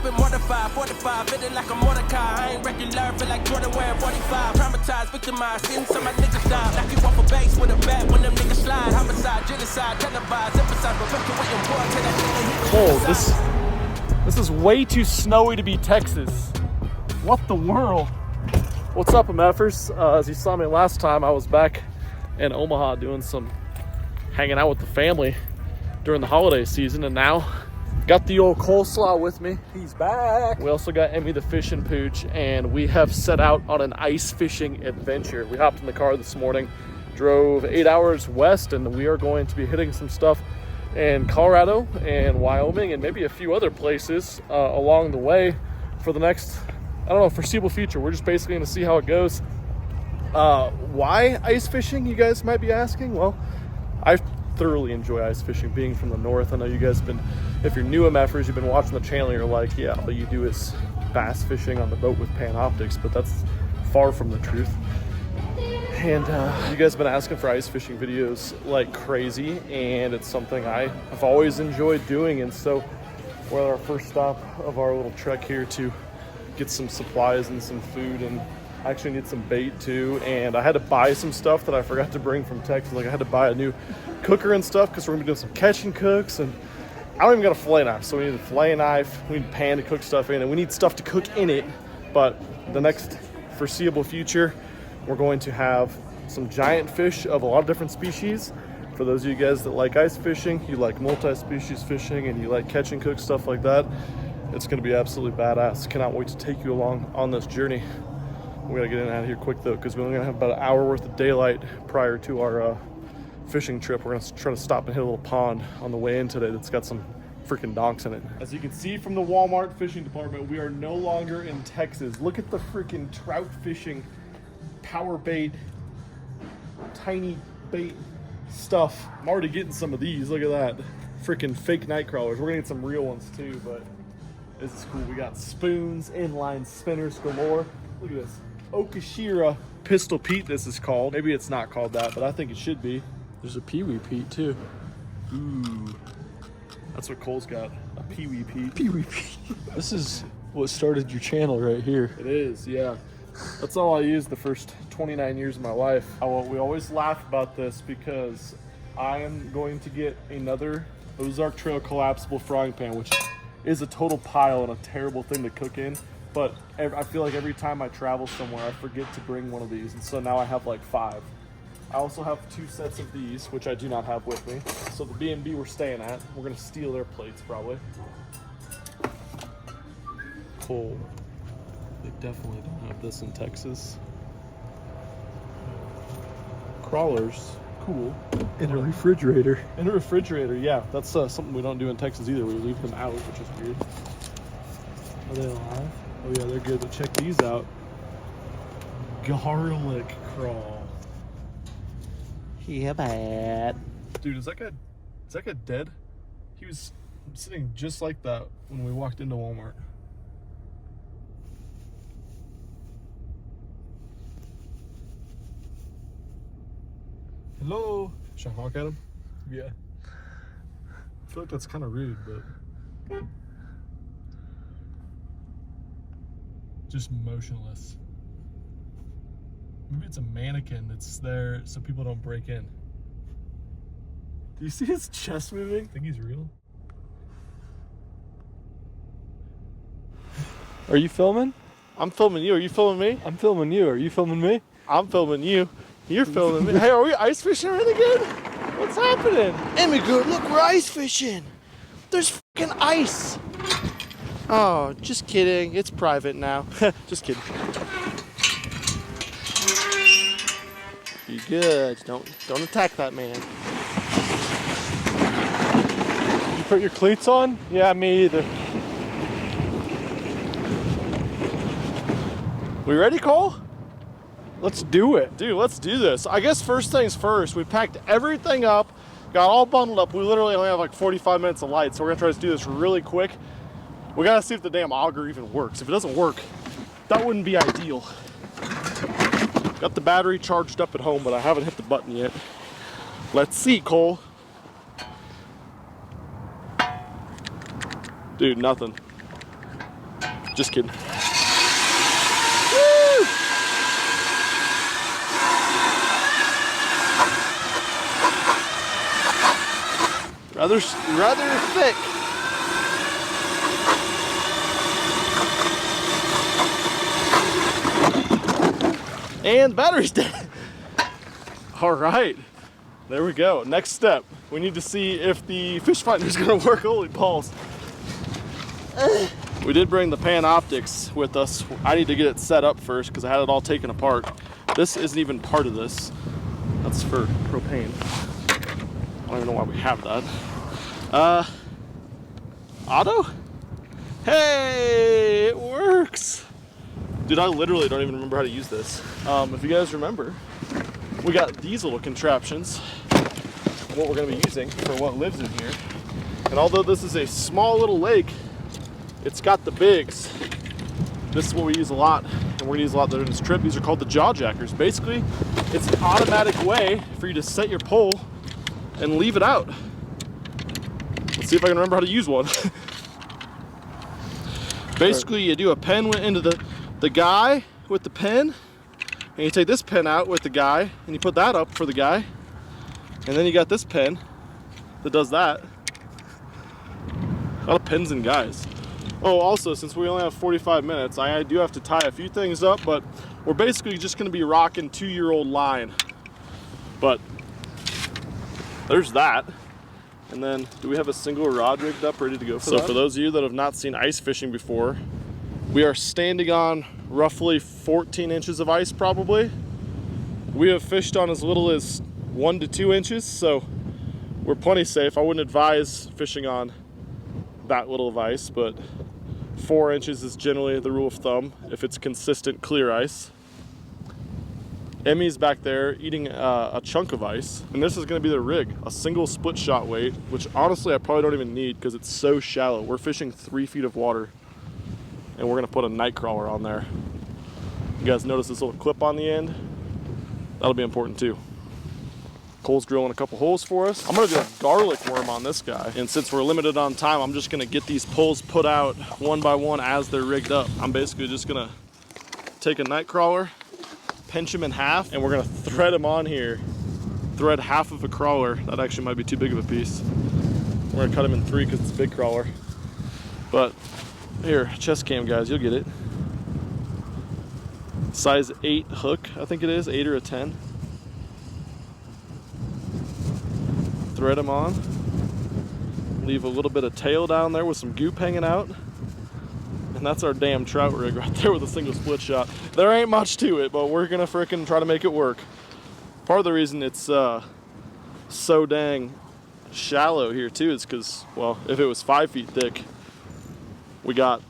I've been mortified, 45, feeling like a Mordecai. I ain't regular, feel like Jordan wearing 45. Traumatized, victimized, seeing some of my niggas die. Knock you off a base with a bat when them niggas slide. Homicide, genocide, televised, emphasize, perpetuating war to that Cold. This is way too snowy to be Texas. What the world? What's up, MFers? As you saw me last time, I was back in Omaha doing some hanging out with the family during the holiday season, and now got the old Coleslaw with me. He's back. We also got Emmy the fishing pooch, and we have set out on an ice fishing adventure. We hopped in the car this morning, drove 8 hours west, and we are going to be hitting some stuff in Colorado and Wyoming and maybe a few other places along the way for the next, I don't know, foreseeable future. We're just basically going to see how it goes. Why ice fishing, you guys might be asking? Well, I thoroughly enjoy ice fishing, being from the north. I know you guys have been, if you're new MFers, you've been watching the channel, you're like, yeah, all you do is bass fishing on the boat with Panoptics, but that's far from the truth. And you guys have been asking for ice fishing videos like crazy, and it's something I've always enjoyed doing. And so we're at our first stop of our little trek here to get some supplies and some food, and I actually need some bait too. And I had to buy some stuff that I forgot to bring from Texas. Like I had to buy a new cooker and stuff because we're gonna be doing some catch and cooks, and I don't even got a fillet knife. So we need a fillet knife, we need a pan to cook stuff in, and we need stuff to cook in it. But the next foreseeable future, we're going to have some giant fish of a lot of different species. For those of you guys that like ice fishing, you like multi-species fishing, and you like catch and cook stuff like that, it's gonna be absolutely badass. Cannot wait to take you along on this journey. We gotta get in and out of here quick though, because we're only gonna have about an hour worth of daylight prior to our fishing trip. We're gonna try to stop and hit a little pond on the way in today that's got some freaking donks in it. As you can see from the Walmart fishing department, we are no longer in Texas. Look at the freaking trout fishing power bait, tiny bait stuff. I'm already getting some of these. Look at that. Freaking fake night crawlers. We're gonna get some real ones too, but this is cool. We got spoons, inline spinners galore. Look at this. Okashira Pistol Pete, this is called. Maybe it's not called that, but I think it should be. There's a Pee-wee Pete too. Ooh. That's what Cole's got. A Pee-wee Pete. Pee-wee Pete. This is what started your channel right here. It is, yeah. That's all I used the first 29 years of my life. We always laugh about this because I am going to get another Ozark Trail collapsible frying pan, which is a total pile and a terrible thing to cook in. But I feel like every time I travel somewhere, I forget to bring one of these. And so now I have like 5. I also have 2 sets of these, which I do not have with me. So the B&B we're staying at, we're gonna steal their plates probably. Cool. They definitely don't have this in Texas. Crawlers, cool. In a refrigerator. In a refrigerator, yeah. That's something we don't do in Texas either. We leave them out, which is weird. Are they alive? Oh yeah, they're good. But check these out. Garlic crawl. Yeah, bad. Dude, is that guy dead? He was sitting just like that when we walked into Walmart. Hello? Should I honk at him? Yeah. I feel like that's kind of rude, but just motionless. Maybe it's a mannequin that's there so people don't break in. Do you see his chest moving? I think he's real. Are you filming? I'm filming you. Are you filming me? I'm filming you. Are you filming me? I'm filming you. You're filming me. Hey, are we ice fishing really good? What's happening? Emmy good, look, we're ice fishing. There's fucking ice. Oh, just kidding. It's private now. Just kidding. Be good. Don't attack that man. Did you put your cleats on? Yeah, me either. We ready, Cole? Let's do it. Dude, let's do this. I guess first things first, we packed everything up, got all bundled up. We literally only have like 45 minutes of light, so we're gonna try to do this really quick. We gotta see if the damn auger even works. If it doesn't work, that wouldn't be ideal. Got the battery charged up at home, but I haven't hit the button yet. Let's see, Cole. Dude, nothing. Just kidding. Rather thick. And battery's dead. All right, there we go. Next step, we need to see if the fish finder's gonna work. Holy balls. We did bring the Panoptics with us. I need to get it set up first because I had it all taken apart. This isn't even part of this. That's for propane. I don't even know why we have that. Auto? Hey, it works. Dude, I literally don't even remember how to use this. If you guys remember, we got these little contraptions, what we're gonna be using for what lives in here. And although this is a small little lake, it's got the bigs. This is what we use a lot, and we're gonna use a lot during this trip. These are called the jaw jackers. Basically, it's an automatic way for you to set your pole and leave it out. Let's see if I can remember how to use one. Basically, you do a pin into the guy with the pin, and you take this pin out with the guy, and you put that up for the guy, and then you got this pin that does that. A lot of pins and guys. Oh, also, since we only have 45 minutes, I do have to tie a few things up, but we're basically just gonna be rocking 2-year-old line. But there's that. And then, do we have a single rod rigged up ready to go for that? So for those of you that have not seen ice fishing before, we are standing on roughly 14 inches of ice probably. We have fished on as little as 1 to 2 inches, so we're plenty safe. I wouldn't advise fishing on that little of ice, but 4 inches is generally the rule of thumb if it's consistent clear ice. Emmy's back there eating a chunk of ice, and this is going to be the rig, a single split shot weight, which honestly I probably don't even need because it's so shallow. We're fishing 3 feet of water, and we're going to put a night crawler on there. You guys notice this little clip on the end? That'll be important too. Cole's drilling a couple holes for us. I'm gonna do a garlic worm on this guy. And since we're limited on time, I'm just gonna get these poles put out one by one as they're rigged up. I'm basically just gonna take a night crawler, pinch him in half, and we're gonna thread him on here. Thread half of a crawler. That actually might be too big of a piece. We're gonna cut him in 3 because it's a big crawler. But here, chest cam guys, you'll get it. Size 8 hook, I think it is, 8 or a 10. Thread them on, leave a little bit of tail down there with some goop hanging out, and that's our damn trout rig right there with a single split shot. There ain't much to it, but we're gonna frickin' try to make it work. Part of the reason it's so dang shallow here too is because, well, if it was 5 feet thick, we got,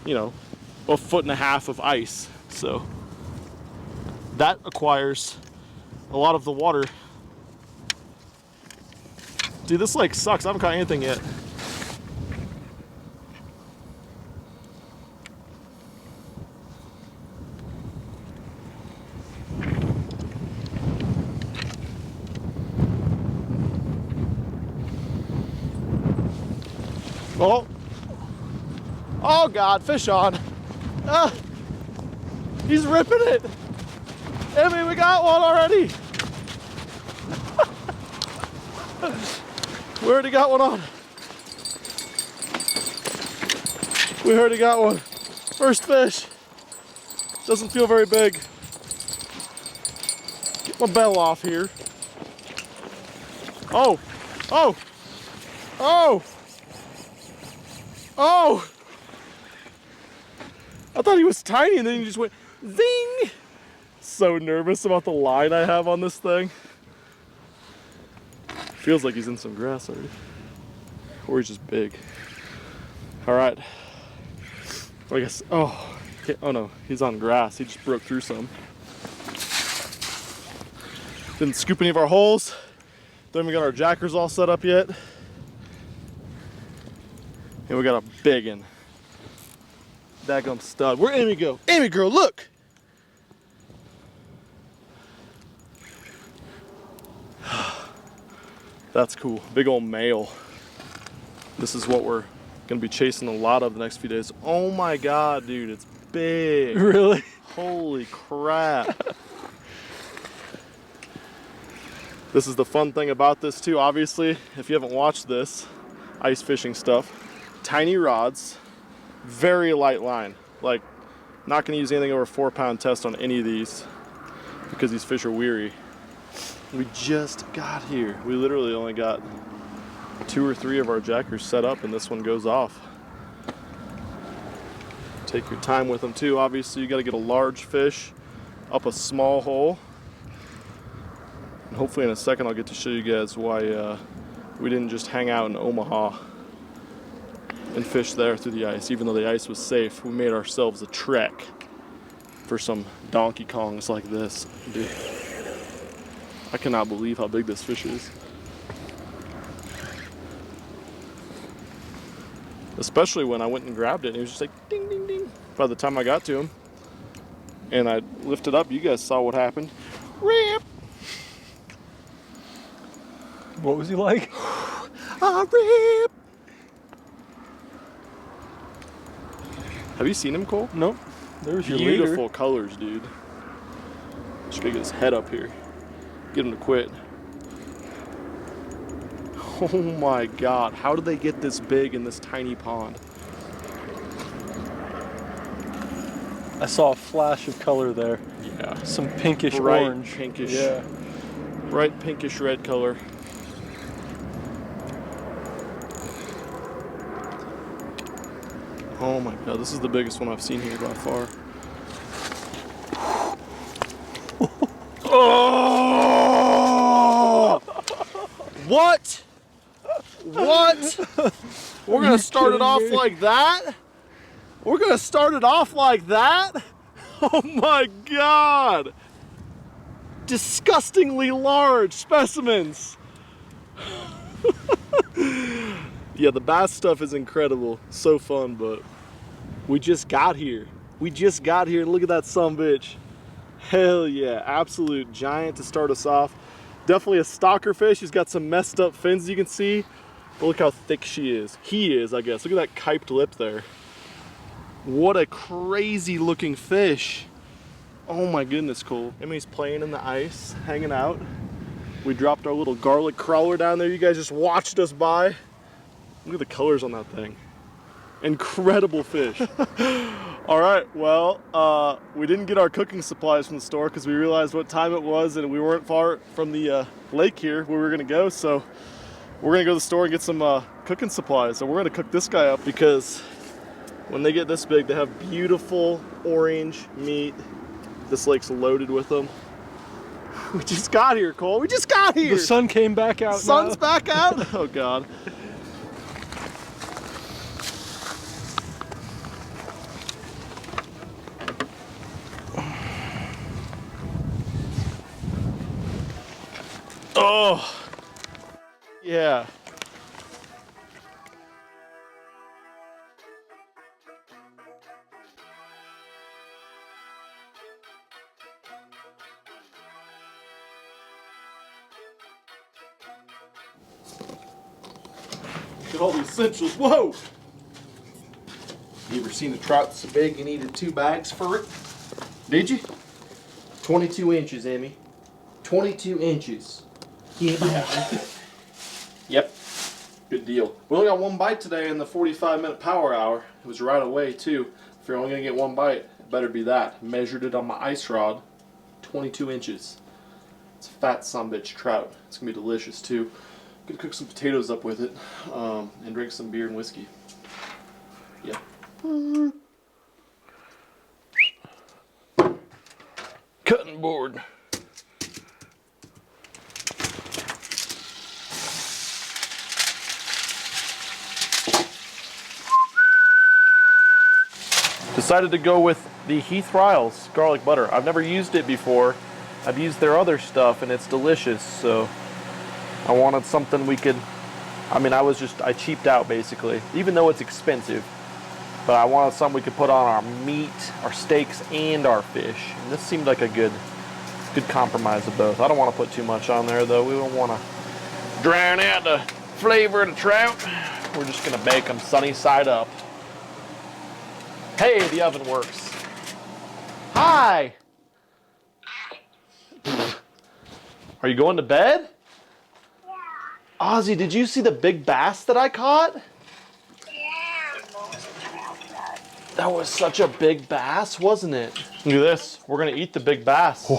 you know, 1.5 feet of ice, so that acquires a lot of the water. Dude, this lake sucks. I haven't caught anything yet. Oh. Oh God, fish on. Ah. He's ripping it. Emmy, we got one already. We already got one on. We already got one. First fish. Doesn't feel very big. Get my bell off here. Oh, oh, oh, oh. I thought he was tiny and then he just went zing. So nervous about the line I have on this thing. Feels like he's in some grass already. Or he's just big. All right. I guess, oh no, he's on grass. He just broke through some. Didn't scoop any of our holes. Don't even got our jackers all set up yet. And we got a big one. Daggum stud. Where'd Amy go? Amy girl, look! That's cool. Big old male. This is what we're Gonna be chasing a lot of the next few days. Oh my God, dude, it's big. Really? Holy crap. This is the fun thing about this too, obviously, if you haven't watched this, ice fishing stuff. Tiny rods, very light line. Like, not gonna use anything over a 4-pound test on any of these because these fish are weary. We just got here. We literally only got 2 or 3 of our jackers set up and this one goes off. Take your time with them too. Obviously you gotta get a large fish up a small hole. And hopefully in a second I'll get to show you guys why we didn't just hang out in Omaha and fish there through the ice. Even though the ice was safe, we made ourselves a trek for some Donkey Kongs like this. Dude, I cannot believe how big this fish is. Especially when I went and grabbed it and it was just like ding, ding, ding. By the time I got to him and I lifted up, you guys saw what happened. Rip! What was he like? Rip! Have you seen him, Cole? Nope. There's your leader. Beautiful colors, dude. Just gotta get his head up here. Get him to quit. Oh my God, how did they get this big in this tiny pond? I saw a flash of color there. Yeah. Some pinkish Bright orange. pinkish. Yeah. Bright pinkish red color. Oh my God, this is the biggest one I've seen here by far. Oh! What? What? We're gonna start it off like that? We're gonna start it off like that? Oh my God! Disgustingly large specimens. Yeah, the bass stuff is incredible. So fun, but we just got here. We just got here. Look at that sumbitch. Hell yeah, absolute giant to start us off. Definitely a stalker fish. He's got some messed up fins you can see. But look how thick she is. He is, I guess. Look at that kiped lip there. What a crazy looking fish. Oh my goodness, Cole. Emmy's playing in the ice, hanging out. We dropped our little garlic crawler down there. You guys just watched us by. Look at the colors on that thing. Incredible fish. All right, well, we didn't get our cooking supplies from the store because we realized what time it was and we weren't far from the lake here where we were gonna go. So we're gonna go to the store and get some cooking supplies. So we're gonna cook this guy up because when they get this big, they have beautiful orange meat. This lake's loaded with them. We just got here, Cole. We just got here. The sun came back out. Sun's now. back out? Oh God. Oh, yeah. Get all the essentials. Whoa! You ever seen a trout so big you needed 2 bags for it? Did you? 22 inches, Emmy. 22 inches. Yeah. Yep. Good deal. We only got 1 bite today in the 45-minute power hour. It was right away, too. If you're only going to get 1 bite, it better be that. Measured it on my ice rod. 22 inches. It's a fat sumbitch trout. It's going to be delicious, too. Gonna cook some potatoes up with it and drink some beer and whiskey. Yeah. Cutting board. Decided to go with the Heath Riles garlic butter. I've never used it before. I've used their other stuff and it's delicious, so I wanted something we could, I cheaped out basically, even though it's expensive. But I wanted something we could put on our meat, our steaks, and our fish. And this seemed like a good compromise of both. I don't want to put too much on there though. We don't want to drown out the flavor of the trout. We're just gonna bake them sunny side up. Hey, the oven works. Hi. Are you going to bed? Yeah. Ozzy, did you see the big bass that I caught? Yeah. That was such a big bass, wasn't it? Look at this. We're gonna eat the big bass.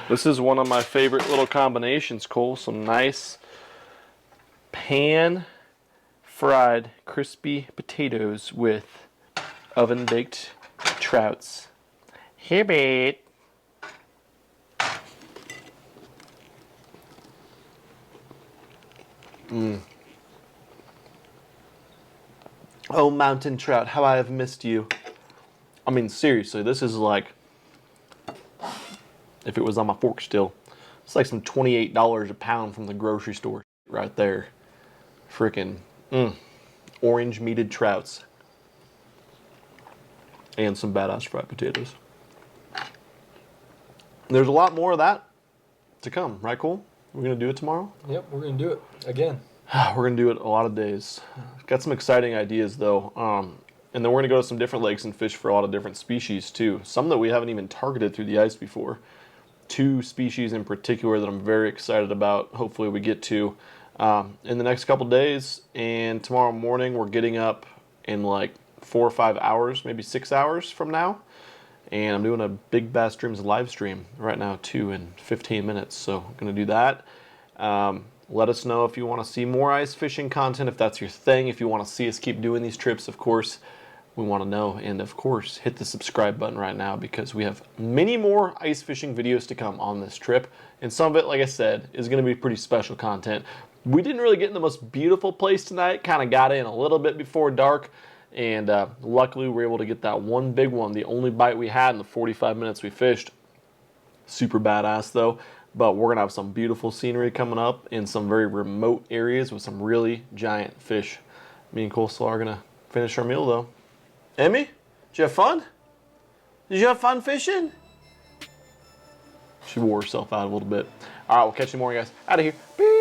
This is one of my favorite little combinations, Cole. Some nice pan-fried crispy potatoes with oven-baked trouts. Here, babe. Oh, mountain trout, how I have missed you. I mean, seriously, this is like, if it was on my fork still, it's like some $28 a pound from the grocery store right there. Freaking orange meated trouts. And some badass fried potatoes. There's a lot more of that to come, right, Cole? We're gonna do it tomorrow? Yep, we're gonna do it again. We're gonna do it a lot of days. Got some exciting ideas though. And then we're gonna go to some different lakes and fish for a lot of different species too. Some that we haven't even targeted through the ice before. 2 species in particular that I'm very excited about. Hopefully we get to in the next couple days. And tomorrow morning we're getting up in like 4 or 5 hours, maybe 6 hours from now. And I'm doing a Big Bass Dreams live stream right now too in 15 minutes. So I'm gonna do that. Let us know if you want to see more ice fishing content, if that's your thing. If you want to see us keep doing these trips, of course, we want to know. And of course, hit the subscribe button right now because we have many more ice fishing videos to come on this trip. And some of it, like I said, is going to be pretty special content. We didn't really get in the most beautiful place tonight. Kind of got in a little bit before dark. And luckily, we were able to get that one big one, the only bite we had in the 45 minutes we fished. Super badass, though. But we're going to have some beautiful scenery coming up in some very remote areas with some really giant fish. Me and Coleslaw are going to finish our meal, though. Emmy, did you have fun? Did you have fun fishing? She wore herself out a little bit. All right, we'll catch you tomorrow, guys. Out of here. Peace.